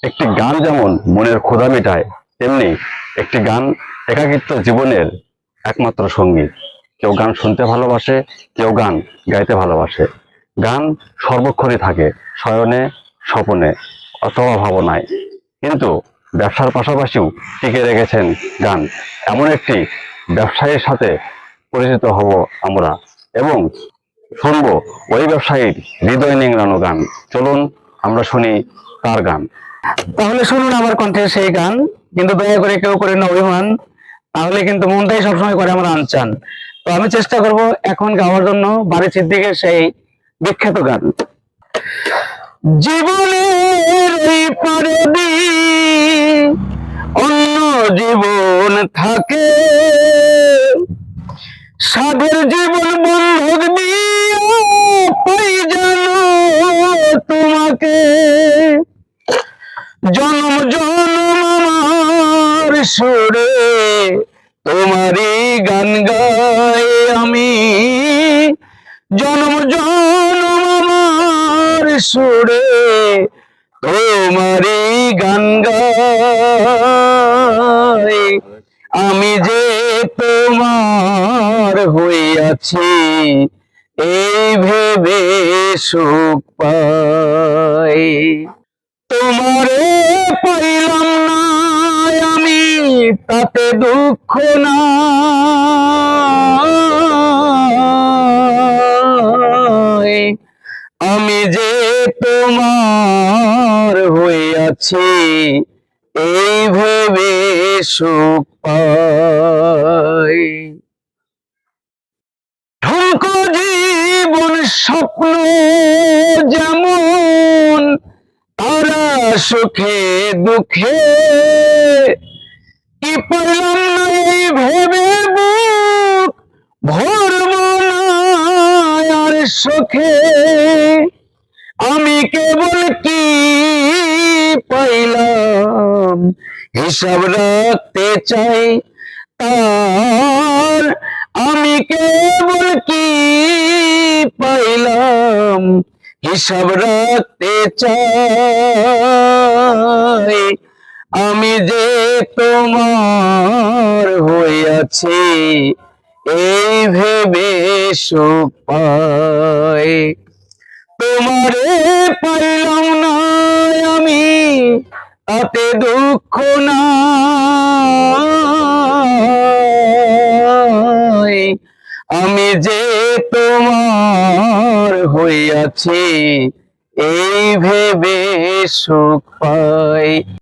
একটি গান যেমন মনের ক্ষুধা মেটায়, তেমনি একটি গান একাকিত্ব জীবনের একমাত্র সঙ্গী। কেউ গান শুনতে ভালোবাসে, কেউ গান গাইতে ভালোবাসে। গান সর্বক্ষণই থাকে, শয়নে, স্বপনে অথবা ভাবনায়। কিন্তু ব্যবসার পাশাপাশিও টিকে রেখেছেন গান। এমন একটি ব্যবসায়ীর সাথে পরিচিত হব আমরা, এবং শুনবো ওই ব্যবসায়ীর হৃদয় নিংড়ানো গান। চলুন আমরা শুনি তার গান। তাহলে শুনুন আমার কণ্ঠে সেই গান। কিন্তু দয়া করে কেউ করে না অভিমান, তাহলে কিন্তু মনটাই সবসময় করে আমার আনচান। তো আমি চেষ্টা করব এখন গাওয়ার জন্য বাড়ি সিদ্দিকের সেই বিখ্যাত গান। জীবনের এই পারে অন্য জীবন থাকে, সাধের জীবন বন্ধক দিয়ে পাই জানো তোমাকে। জনম জনম আমার সুরে তোমারই গান গাই আমি। জনম জনম আমার সুরে তোমারই গান গাই আমি। যে তোমার হইয়াছি এই ভেবে সুখ পাই। তোমারে পাইলাম না আমি, তাতে দুঃখ নাই। আমি যে তোমার হইয়াছি এই ভেবে সুখ পাই। ঠুনকো জীবন স্বপ্ন যেমন, তারা সুখে দুঃখে কি পাইলাম না এই ভেবে বুক ভরব না আর সুখে। আমি কেবল কি পাইলাম হিসাব রাখতে চাই তার। আমি কেবল কি পাইলাম হিসাব রাখতে চাই। আমি যে তোমার হইয়াছি এই ভেবে সুখ পাই। তোমারে পাইলাম না আমি, তাতে দুঃখ নাই। আমি যে তোমার হইয়াছি এই ভেবে সুখ পাই।